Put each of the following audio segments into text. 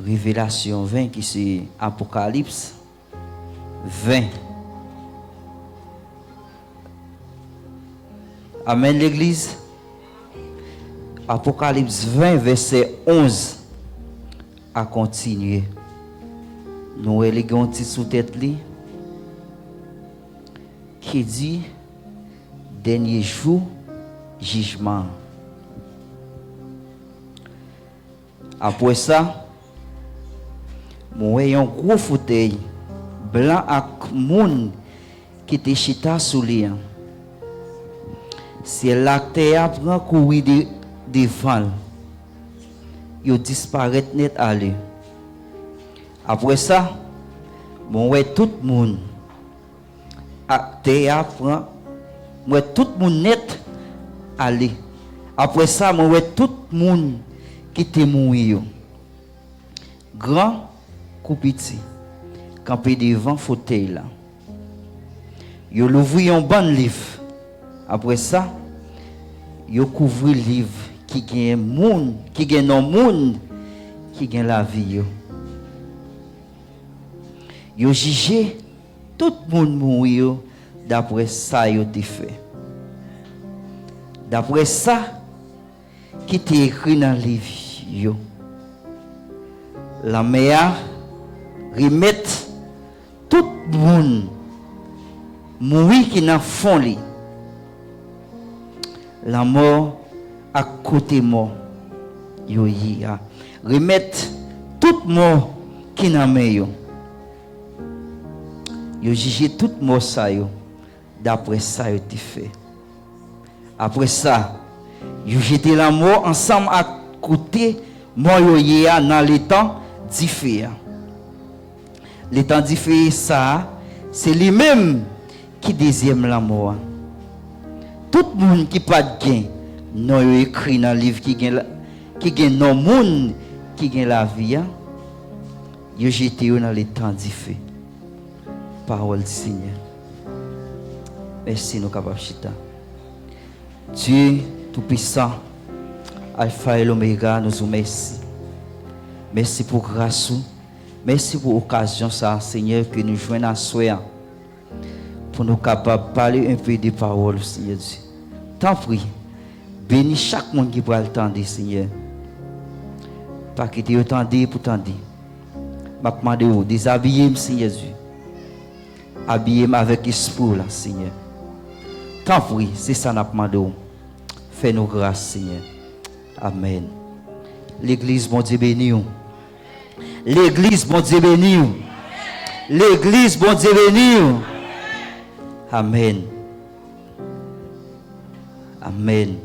Révélation 20 qui c'est Apocalypse 20. Amen l'église. Apocalypse 20 verset 11 à continuer. Nous élégons un petit sous-tête qui dit dernier jour jugement. Après ça, moi un gros fauteuil blanc avec moun qui était chita sous lui. C'est l'acteur prend courir devant. Il disparaît net aller. Après ça, moi tout le monde acteur prend moi tout le monde net aller. Après ça, moi tout le monde qui était mourir. Grand ou petit, campé devant fauteuil là. Yo l'ouvri un bon livre. Après ça, yo couvri le livre qui gagne monde, qui gagne non monde, qui gagne la vie yo. Yo jugé tout le monde mourir d'après ça yo te fait. D'après ça qui était écrit dans le livre yo. La mère remettre tout le monde mourir qui n'a fond li. La mort à côté mort yo ya remettre tout mort qui n'a mais yo jugé tout mort ça yo d'après ça yo te fait. Après ça yo jeté la mort ensemble à côté mort yo ya dans les temps différents. Les temps différents ça c'est lui-même qui deuxième la mort. Tout le monde qui pas de gain non yo écrit dans le livre qui gagne non monde qui gagne la vie yo jeté dans les temps différents. Parole du Seigneur. Merci nous capables chita. Dieu tout-puissant, Alpha et l'Oméga, nous vous merci. Merci pour grâce. Merci pour l'occasion, ça, Seigneur, que nous joignons à soi pour nous capables de parler un peu des paroles, Seigneur Dieu. T'en prie, bénis chaque monde qui pourra l'entendre, Seigneur. Pas quitter autant dire pour t'en dire. Je demande déshabiller, Seigneur Dieu. Habillez-moi avec l'esprit, là, Seigneur. T'en prie, c'est ça que nous demandons. Fais-nous grâce, Seigneur. Amen. L'église, bon Dieu béni. L'église, bon Dieu béni. L'église, bon Dieu béni. Amen. Amen.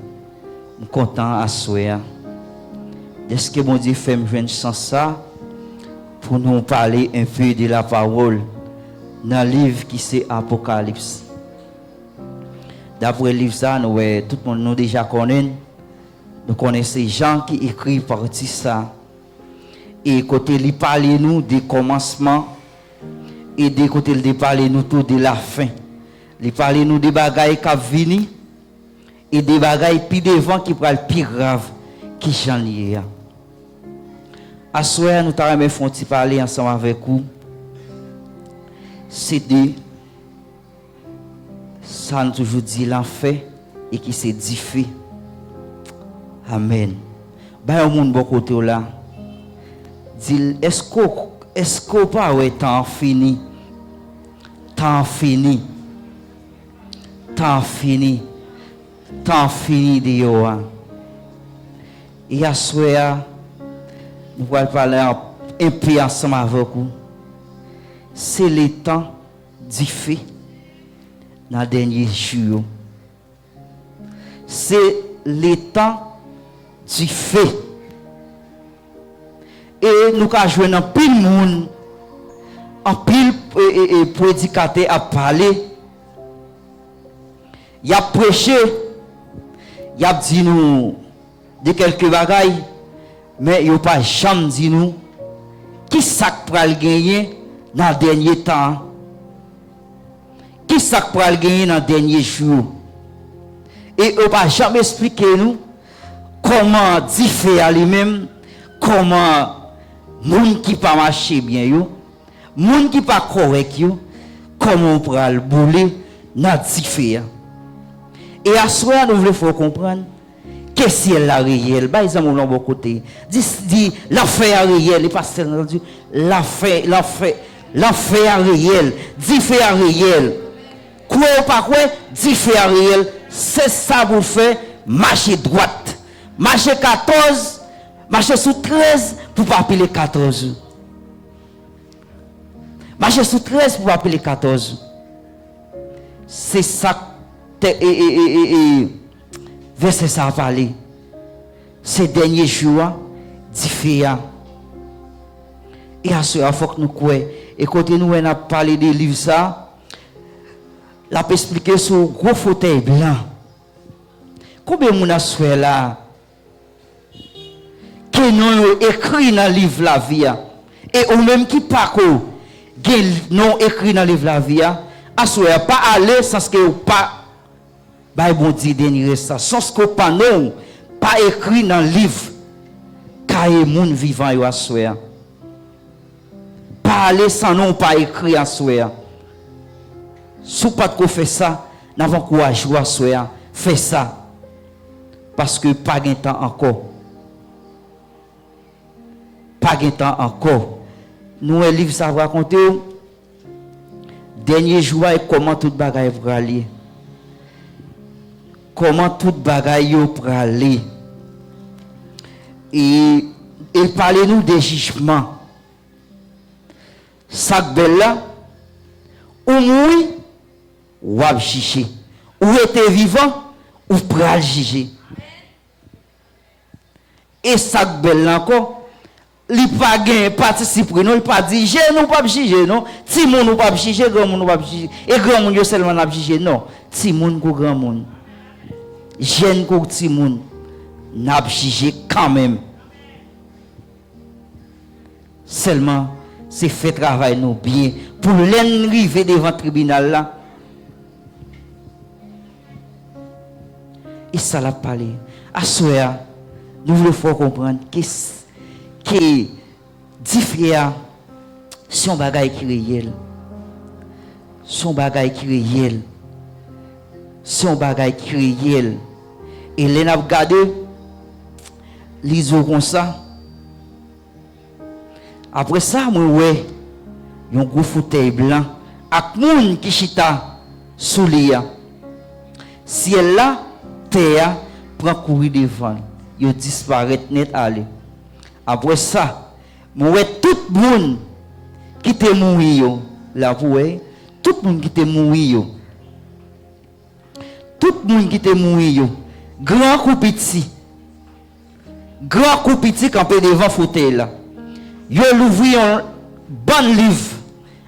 Je suis content à soi. Est-ce que bon Dieu fait me joindre sans ça pour nous parler un peu de la parole dans le livre qui c'est Apocalypse. D'après le livre ça, nous, tout le monde nous déjà connaît. Nous connaissons ces gens qui écrivent partie ça. Et côté ils parlent nous des commencements et des côté ils parlent nous tout de la fin. Ils parlent nous des bagailles qui viennent et des bagailles plus devant qui prennent plus grave qui j'en lié. À soir nous t'aimerais faire parler ensemble avec vous. C'est de ça nous toujours dit l'enfer et qui c'est diffé. Amen. Ben au monde beaucoup côté là. Dit est-ce qu'on pas ouais temps fini. Temps fini. Temps fini. Temps fini de yo. Et à soir nous allons parler un peu ensemble avec vous. C'est le temps diffé dans les derniers jours. C'est le temps diffé. Et nous avons joué dans pile monde, en pile prédicateur à parler. Il a prêché, il a dit nous de quelques bagailles, mais il n'a pas jamais dit nous qui ça pour le gagner dans le dernier temps. Qui ça pour le gagner dans le dernier jour. Et il n'a pas jamais expliqué nous comment diffé à lui-même, comment moun qui pas marcher bien yo, moun qui pas correct yo, comment on pourra le bouler dans diffé. Et à ce moment nous voulons faut comprendre que ciel la réel, bah ils ont bon côté. Dit l'affaire réel, les pasteurs entendu l'affaire réel, diffé réel. Quoi ou pas quoi, diffé réel, c'est ça vous fait marcher droite. Marcher 14, marcher sous 13 pour pas appeler 14. Marcher sous 13 pour pas appeler 14. C'est ça verset ça a parlé. Ces derniers jours, différents. Et à ce moment, il faut que nous croyons. Et quand nous avons parlé des livres, ça, l'a expliqué sur un gros fauteuil blanc. Combien de gens sont là? Qui nous écrit dans le livre la vie. Et ou même qui pas non écrit dans le livre la vie. À ce moment, pas aller sans que pas. Bah bon Dieu dernier ça sans que pas non pas écrit dans le livre car moun vivant yo assoya pas aller sans non pas écrit assoya sous pas de faire ça n'avons courage ou assoya fait ça parce que pas gain temps encore nous un livre ça raconter dernier jour et comment toute bagaille pour aller. Comment toute bagaille pour aller. Et il parlait nous des jugements. Ça belle là, ou oui, ou à juger. Ou était vivant, ou pral juger. Et ça belle là encore, il pas gain participer non, il pas dire j'ai nous pas juger non, ti moun nous pas juger, grand moun nous pas juger. Et grand moun yo seulement n'a juger non, ti moun ko grand moun. Jeune ko ti moun n'a jugé quand même. Seulement c'est fait travail nous bien pour l'arriver devant le tribunal là. Et ça l'a parlé. À soir, nous voulons faut comprendre que différent son bagay qui réel. Son bagay qui réel. Son bagay qui réel. Et les n'a regardé l'ISO comme ça. Après ça, moi ouais, un gros fauteuil blanc avec moun qui chita sous lia. Si elle là, terre prend courir devant, il disparaît net aller. Après ça, moi ouais tout moun qui te mourir là vous tout moun qui te mourir. Tout le monde qui te mouillé, grand ou petit campé devant fauteuil là. Yo l'ouvri un bon livre.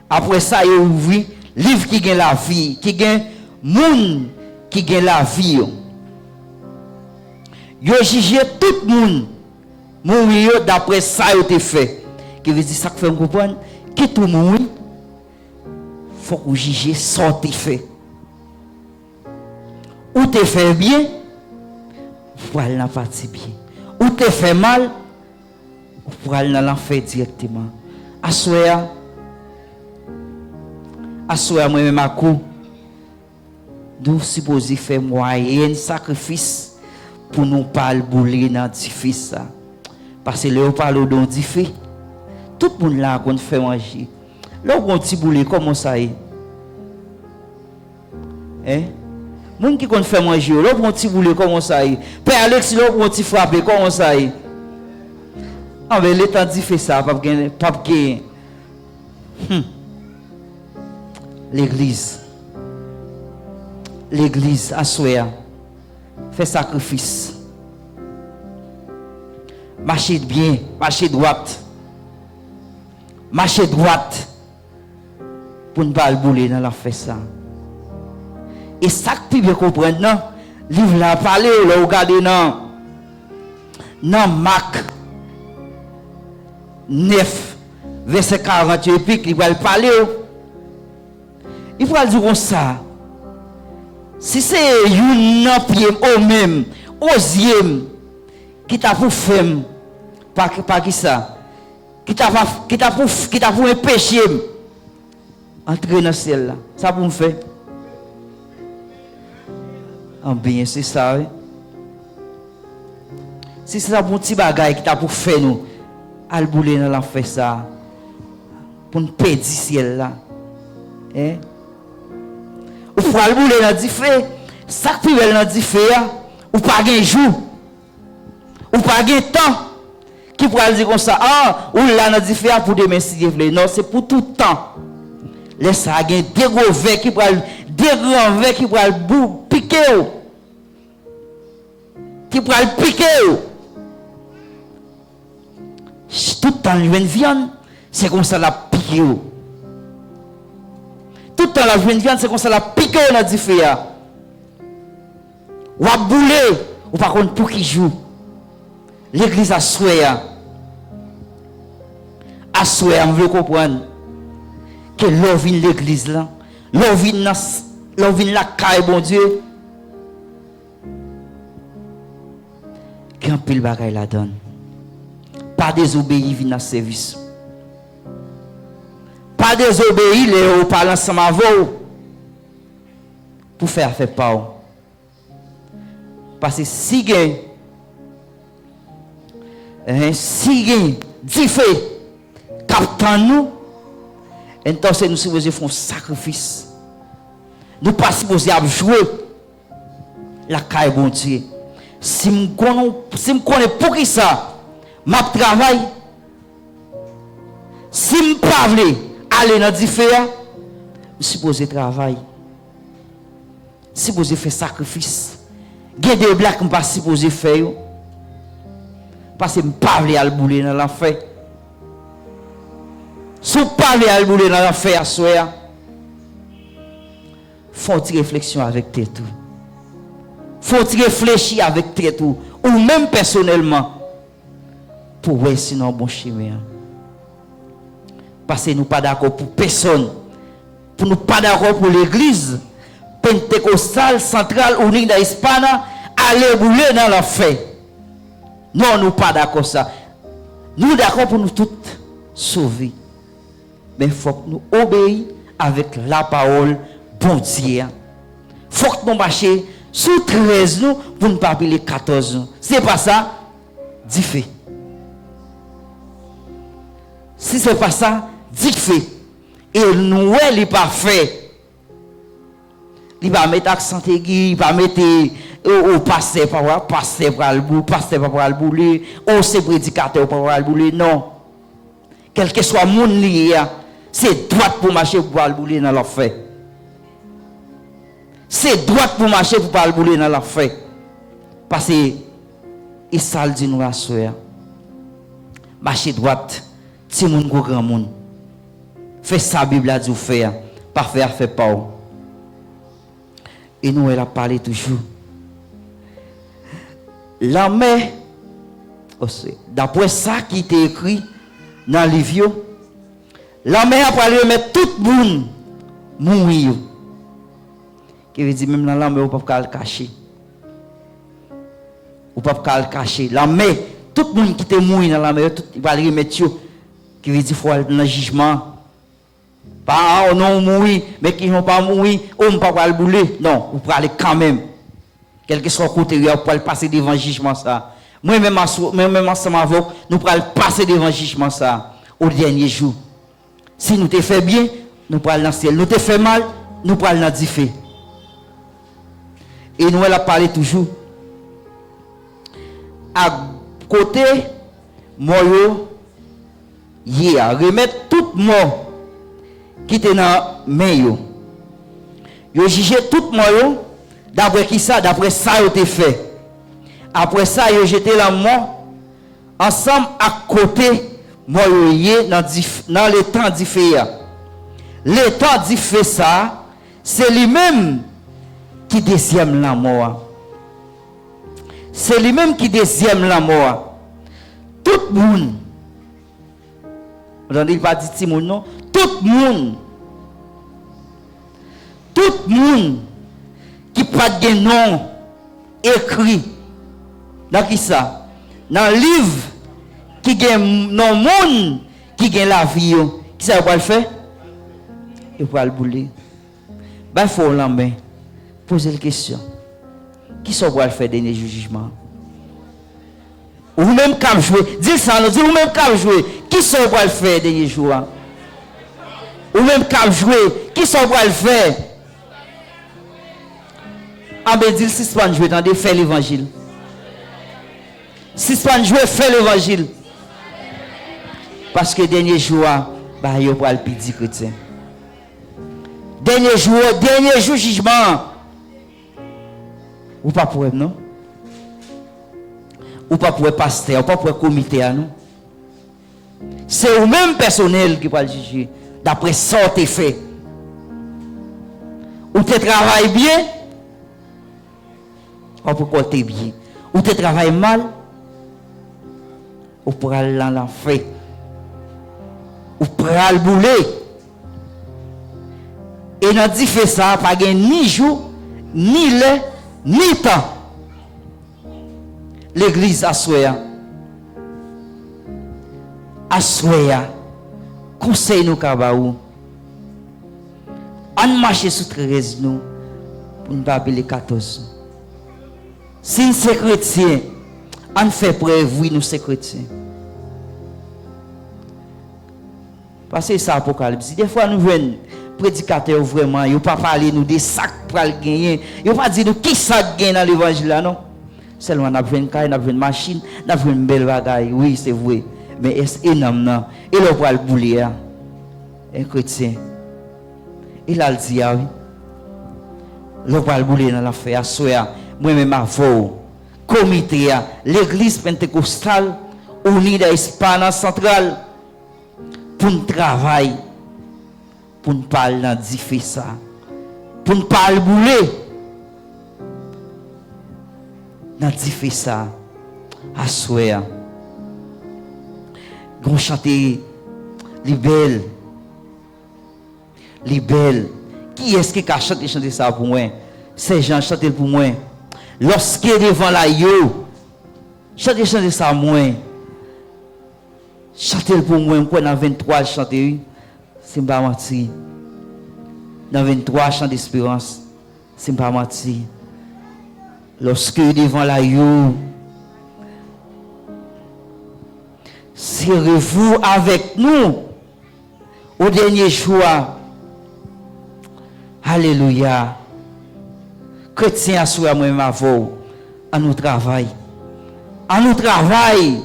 Après ça, yo ouvri livre qui gagne la vie, qui gagne monde qui gagne la vie. Yo jugé tout le monde mourir d'après ça yo te fait. Qui veut dire ça que fait comprendre qui tout mourir faut que juger ça te fait. Ou te fait bien, ou aller dans partie bien. Ou te fait mal, ou aller dans l'enfer directement. Assoya, moi-même à coup, nous supposons faire moyen sacrifice pour nous pas le bouler dans difficile. Parce que là, on parle de difficile. Tout le monde là, qu'on fait manger. Là, on petit bouler, comment ça est? Hein? Moun qui fait manger, là on petit bouler comment ça y. Père Alex là on petit frapper comment ça y. Ah mais l'état dit fait ça pas gagner. L'église assoya fait sacrifice. Marcher bien, marcher droite. Marcher droite pour ne pas le bouler dans la fait ça. Et ça que tu bien comprendre, non? Livre là, parler, là, regardez, non? Non, Marc 9, verset 48, il va parler. Il va dire comme ça. Si c'est une pied au même, osième, qui t'a pour faire, par qui ça? qui t'a pour un péché entrer dans le ciel là. Ça pour me faire. En bien, c'est ça, oui. Si c'est ça pour un petit bagage qui t'a pour faire nous, al bouler dans l'enfer ça. Pour nous perdre le ciel là. Hein? Ou pour al bouler dans le feu, ça qui est dans le feu, ou pas un jour, ou pas un temps, qui pourra dire comme ça, ah, ou là dans le feu pour demain si vous voulez. Non, c'est pour tout le temps. Laisse ça, il y a des gros verres qui pourra, des grands verres qui pourra piquer. Qui pourra piquer. Tout le temps, il y a une viande, c'est comme ça la piquer. Tout le temps, la viande, c'est comme ça la piquer dans le feu. Ou à bouler, ou par contre pour qui joue. L'église a souhait. A souhait, on veut comprendre que l'on vient l'église là, l'on vient la caille, bon Dieu. Qu'un pile bagaille la donne. Pas désobéir, vient dans le service. Pas désobéir, les hauts parlent ensemble avec vous. Pour faire pas. Parce que si gain, dit fait, captant nous, entonces nous supposons faire un sacrifice. Nous pas supposés jouer la caille bon Dieu. Si je connais pour qui ça, m'a travail. Si je ne peux pas aller dans le différent, je suis supposé travailler. Je suis supposé faire sacrifice. Il y a des blagues que je ne suis pas supposé faire. Parce que je ne peux pas aller à bouler dans l'enfer. Si je ne peux pas aller à bouler dans l'enfer, il faut une réflexion avec tes tout. Faut réfléchir avec tes tout. Ou même personnellement. Pour voir sinon bon chemin. Parce que nous ne sommes pas d'accord pour personne. Pour nous pas d'accord pour l'église pentecostale centrale unique d'Espagne aller bouler dans l'enfer. Non, nous ne sommes pas d'accord ça. Nous sommes d'accord pour nous toutes sauver. Mais il faut que nous obéissions avec la parole bon Dieu. Il faut que nous marchions sous 13 nous pour ne pas appeler 14 nous. Ce n'est pas ça, dis fait. Si ce n'est pas ça, dis fait. Et nous, il n'est pas fait. Il va mettre accent aigu, il va mettre au pasteur pour le bouler, au c'est prédicateur pour le bouler. Non. Quel que soit mon lié, c'est droit pour marcher pour le bouler dans l'enfer. C'est droit pour marcher pour le bouler dans l'enfer. Parce que il s'al dit nous à soi. Marcher droite, si mon grand monde. Fais ça Bible a dit faire, pas faire pas. Et nous elle a parlé toujours. La mer, d'après ça qui était écrit dans le livre, la mer a parlé de mettre tout le monde mourir. Qui veut dire même dans la mer, on ne peut pas le cacher. On ne peut pas le cacher. La mer, tout le monde qui était mort dans la mer, il va le remettre. Qui veut dire qu'il faut aller dans le jugement. Pas non mourir, mais qui n'ont pas mourir, on ne peut pas le bouler. Non, on peut aller quand même. Quel que soit le côté, on peut passer devant le jugement ça. Moi-même ensemble avec vous, nous pouvons passer devant le jugement ça au dernier jour. Si nous te fait bien, nous pouvons aller dans le ciel. Nous te fait mal, nous pouvons aller dans le feu. Et nous allons parler toujours. À côté, moi, remettre tout mort qui était dans main yo. Yo jugé tout mort d'après qui ça, d'après ça yo te fait. Après ça yo jeté la mort ensemble à côté moi yo dans le temps différent. Le temps différent ça, c'est lui-même qui deuxième la mort. C'est lui-même qui deuxième la mort. Tout le monde. Vous n'avez pas dit tout le monde, non? Tout le monde qui pas de nom écrit dans qui ça? Dans le livre qui a non monde qui gagne la vie, qui ça va le faire? Il va le bouler. Ben, il faut l'emmener. Poser la question. Qui ça va le faire dernier jugement? Ou même quand jouer, dis ça, nous dit ou même quand jouer, qui ça va le faire dernier jour? Ou même quand jouer, qui ça va le faire? Ah ben dit si ça jouer, attendez, faire l'évangile. Si ça jouer, faire l'évangile. Parce que dernier jour, bah il va le petit chrétien. Dernier jour jugement. Ou pas pour non? Ou pas pour pasteur, ou pas pour comité à nous. C'est au même personnel qui va le juger d'après ça tu fait. Ou tu travailles bien, ou pourquoi tu es bien. Ou tu travailles mal, ou pour aller dans l'enfer. Ou pour aller bouler. Et dans dit fait ça, pas ni jour, ni l'heure, ni temps. L'église assoya. Conseil nous kabaou. On marche sous 13 nous pour ne pas appeler 14. Si nous sommes chrétiens, on fait preuve, oui, nous sommes chrétiens. Parce que c'est ça l'Apocalypse. Des fois, nous venons prédicateurs vraiment, ils ne pas parler nous des sacs pour le gagner. Ils ne pas dire nous qui sac gagne dans l'évangile là, non? Seulement, on a besoin de caille, on a besoin de machine, on a besoin de belle bagaille. Oui, c'est vrai. Mais est-ce énorme, non? Il a pas le bouler, un chrétien. Il a le dit, oui. Il a pas le bouler dans l'affaire. Moi-même, avant, comité, l'église pentecostale, unie d'Espagne centrale, pour nous travailler, pour nous parler dans difficile, pour nous parler bouler. Dans difficile, à souhait. Gon chanter les belles. Qui est-ce qui a chanté ça pour moi? C'est Jean chanter pour moi. Lorsque devant la yo, chanter ça pour moi. Chanter pour moi, quoi dans 23 chanter, c'est pas mentir. Dans 23 chants d'espérance, c'est pas mentir. Lorsque devant la yo, serez-vous avec nous au dernier jour. Alléluia. Chrétien à soi moi m'avou, à nous travail. À nous travail.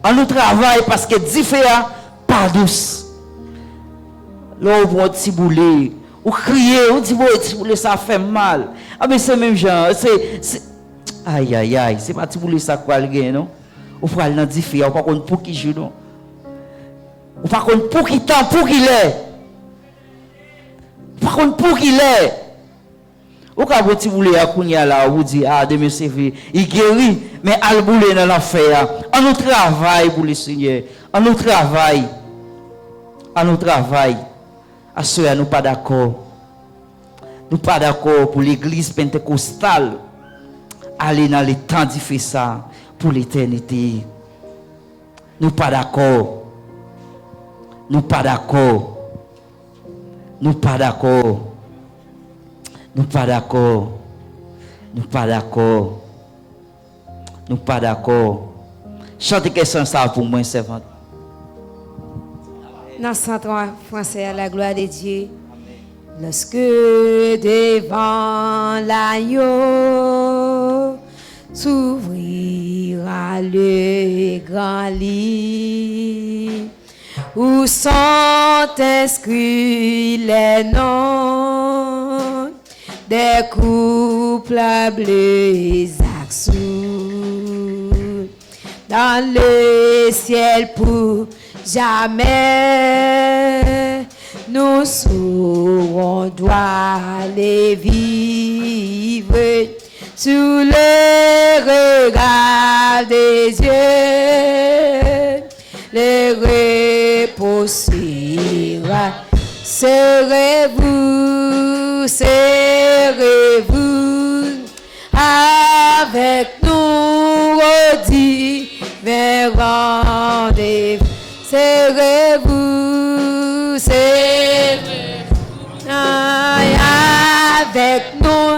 À nous travail parce que différent pas douce. Là on voit petit boulet, ou crier, on dit bon petit boulet ça fait mal. Ah mais c'est même genre, c'est aïe, c'est pas petit boulet ça quoi le gain non. Ou faut aller dans différent, pas contre pour qui joue non. Ou pas contre pour qui temps, pour qui l'est. Par contre pour qui l'est. Ou quand vous voulez à Kounia là, vous dites, ah, demain c'est vrai, il guérit, mais al boule dans l'affaire. On nous travaille pour le Seigneur. On nous travaille. À ceux nous pas d'accord. Nous pas d'accord pour l'église pentecostale aller dans les temps difficiles pour l'éternité. Nous pas d'accord. Nous pas d'accord. Chantez question ça pour moi, servante. Dans le centre français, à la gloire de Dieu. Lorsque devant l'agneau s'ouvrira le grand lit, où sont inscrits les noms des couples bleus axous dans le ciel pour jamais. Nous saurons droit les vivre sous le regard des yeux. Le repos sera. Serez-vous avec nous au divin rendez-vous. serrez-vous, serrez-vous avec nous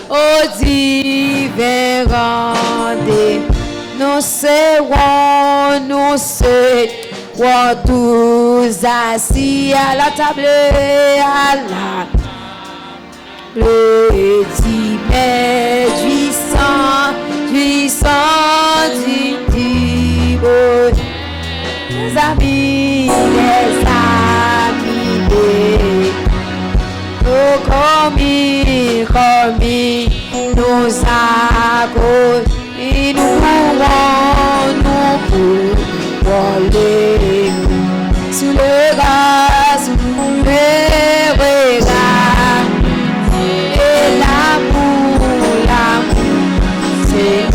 aux divers rendez. Nous serons tous assis à la table, le mais puissant du beau. Les amis, oh, commis, nous accompagnons, nous pouvons aller sous le regard, et l'amour, c'est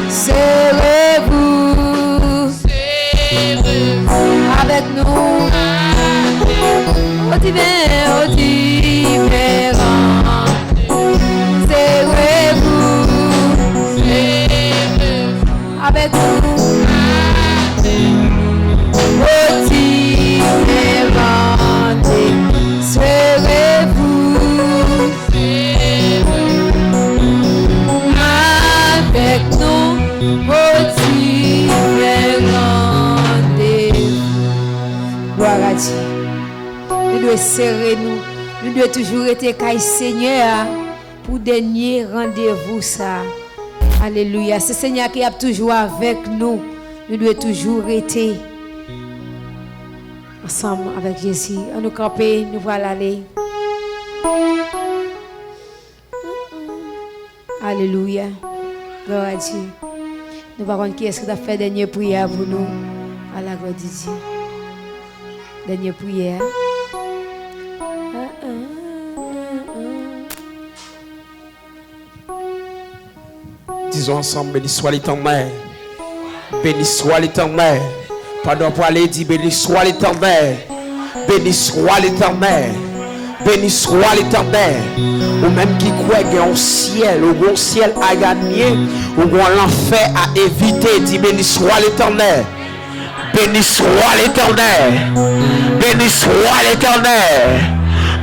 serrez-vous avec nous au divers serrez-vous avec nous au divers serrez-vous avec nous au divers gloire à Dieu. Nous devons serrer nous devons toujours être caille Seigneur pour dernier rendez-vous ça. Alléluia. C'est Seigneur qui est toujours avec nous. Nous devons toujours être ensemble avec Jésus. On nous camper, nous voilà aller. Alléluia. Gloire à Dieu. Nous allons qui est-ce que tu as fait dernière prière pour nous? À la gloire de Dieu. Dernière prière. Disons ensemble, béni soit l'Éternel. Béni soit l'Éternel. Pardon pour aller dire, béni soit l'Éternel. Béni soit l'Éternel. Béni soit l'Éternel. Ou même qui croit qu'il y a un ciel, ou un ciel à gagner, ou un enfer à éviter, dit béni soit l'Éternel. Béni soit l'Éternel. Béni soit l'Éternel.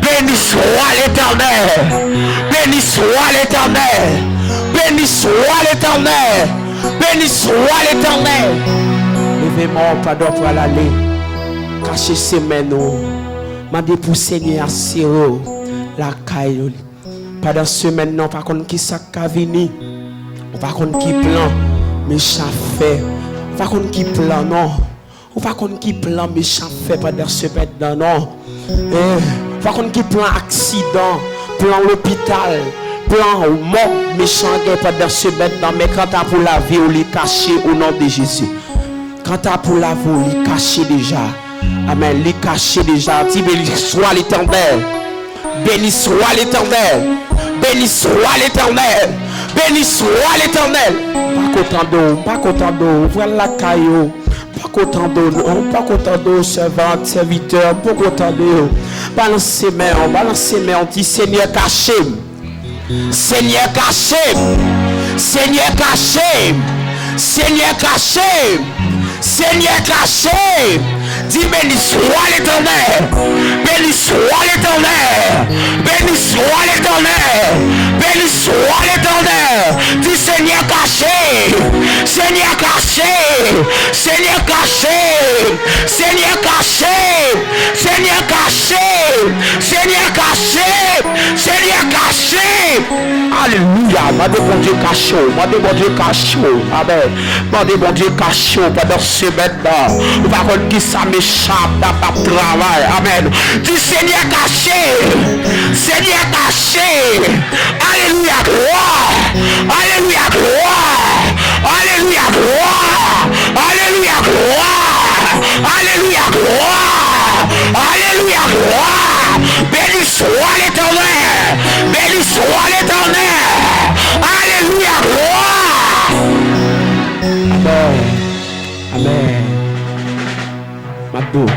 Béni soit l'Éternel. Béni soit l'Éternel. Béni soit l'Éternel. Béni soit l'Éternel. Levez-moi, pardon pour aller. Cachez ses mains. M'a dit pour Seigneur Siro la caille. Pendant ce maintenant, par contre, qui ça vini. Par contre, qui plan méchant fait. Par contre, qui plan non. Par contre, qui plan méchant fait pendant ce maintenant non. Par contre, qui plan accident, plan l'hôpital. Plan mort méchant pendant ce maintenant, mais quand t'as pour la vie, on les caché au nom de Jésus. Quand t'as pour la vie, on les caché déjà. Amen, les caché déjà. Dis béni soit l'Éternel. Béni soit l'Éternel. Béni soit l'Éternel. Béni soit l'Éternel. Pas content d'eau, voilà la caillou. Pas content d'eau, pas content d'eau, servante, serviteur, pas content d'eau. Balancez main, on dit Seigneur caché. Seigneur caché, Seigneur caché, Seigneur caché, Seigneur caché. Dis béni soit l'Éternel, béni soit l'Éternel, béni soit l'Éternel, béni soit l'Éternel. Dis Seigneur caché, Seigneur caché, Seigneur caché, Seigneur caché, Seigneur caché, Seigneur caché, Seigneur caché. Alléluia, ma de bon Dieu caché, ma de bon Dieu caché, amen. Ma de bon Dieu caché pendant ce maintenant. On va voir qui ça m'échappe dans ta travail, amen. Du Seigneur caché, Seigneur caché. Alléluia, gloire, Alléluia, gloire, Alléluia, gloire, Alléluia, gloire, Alléluia, gloire, Alléluia, gloire. Béni soit l'Éternel, béni soit l'Éternel, Alléluia, gloire. Amen, amen. Mabou,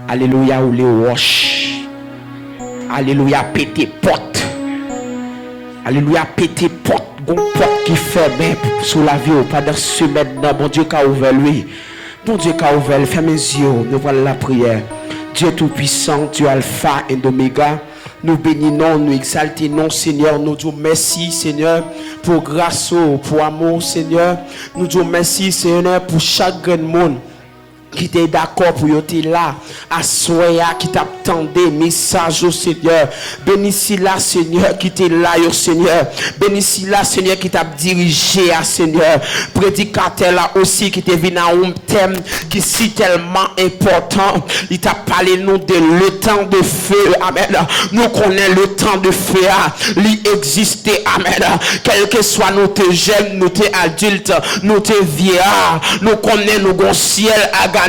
Alléluia, ou les roches, Alléluia, pété porte, Alléluia, pété porte, bon porte qui ferme sous la vie, pendant ce maintenant, mon Dieu qui a ouvert lui. Bon Dieu qui a ouvert, ferme mes yeux, nous voilà la prière. Dieu Tout-Puissant, Dieu Alpha et Oméga, nous bénissons, nous exaltons, Seigneur. Nous disons merci, Seigneur, pour grâce, pour amour, Seigneur. Nous disons merci, Seigneur, pour chaque grand monde qui était d'accord pour être là, à soya qui t'attendait, message au Seigneur. Bénissi là, Seigneur, qui était là, au Seigneur. Bénissi là, Seigneur, qui t'a dirigé, à Seigneur. Prédicateur là aussi, qui t'est venu à un thème qui est si tellement important. Il t'a parlé, nous, de le temps de feu. Amen. Nous connaissons le temps de feu. Il existait. Amen. Quel que soit notre jeune, notre adulte, notre vieillard, nous connaissons nos ciel à gagner.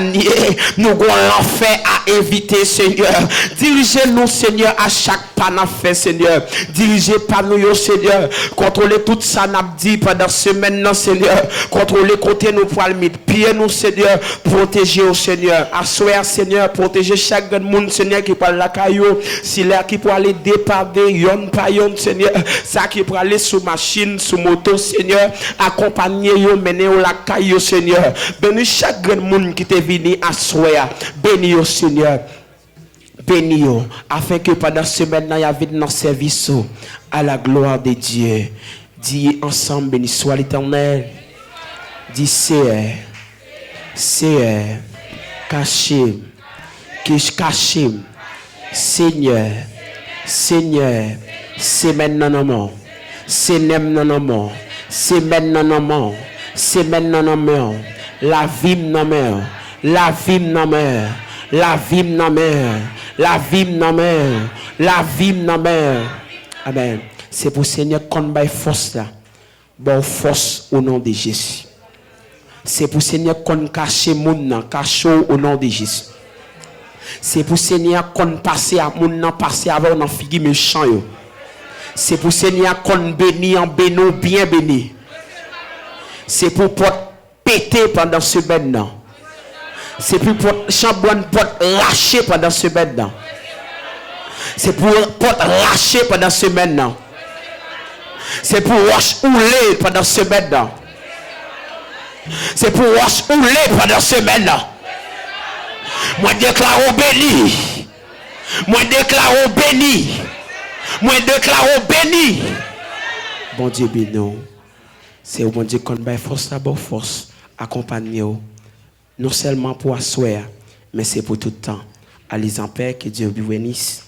Nous avons l'enfer à éviter, Seigneur. Dirigez-nous, Seigneur, à chaque pas n'a fait, Seigneur. Dirigez par nous, Seigneur. Contrôlez tout ça, n'a dit pendant semaine, Seigneur. Contrôlez côté nous pour le mettre pied, nous, Seigneur. Protégez au Seigneur. Assoyez, Seigneur. Protégez chaque monde, Seigneur, qui parle la caillou. Si l'air qui peut aller déparder, yon par yon, Seigneur. Ça qui peut aller sous machine, sous moto, Seigneur. Accompagnez, yon, menez la caillou, Seigneur. Bénis chaque monde qui te venu à soya. Bénis au Seigneur. Bénis afin que pendant ce maintenant il y avait dans service à la gloire de Dieu. Dis ensemble, béni soit l'Éternel. Dis c'est caché, caché, Seigneur, Seigneur, c'est maintenant, c'est maintenant, c'est maintenant, c'est maintenant, la vie maintenant. La vie n'a mère, la vie n'a mère, la vie n'a mère, la vie n'a mère. Amen. C'est pour Seigneur qu'on baille force là. Bon force au nom de Jésus. C'est pour Seigneur qu'on cache moun cache au nom de Jésus. C'est pour Seigneur qu'on passe à moun passer avant on figu méchant yo. C'est pour Seigneur qu'on bénit en béno bien béni. C'est pour péter pendant ce maintenant. C'est pour chambouan porte lâcher pendant ce maintenant. C'est pour porte lâcher pendant ce maintenant. C'est pour wash ouler pendant ce maintenant. C'est pour wash ouler pendant ce maintenant. Moi déclare béni. Moi déclare béni. Moi déclare béni. Bon Dieu béni. C'est au bon Dieu qu'on va force d'abord force accompagner. Non seulement pour asseoir, mais c'est pour tout le temps. Allez en paix, que Dieu vous bénisse.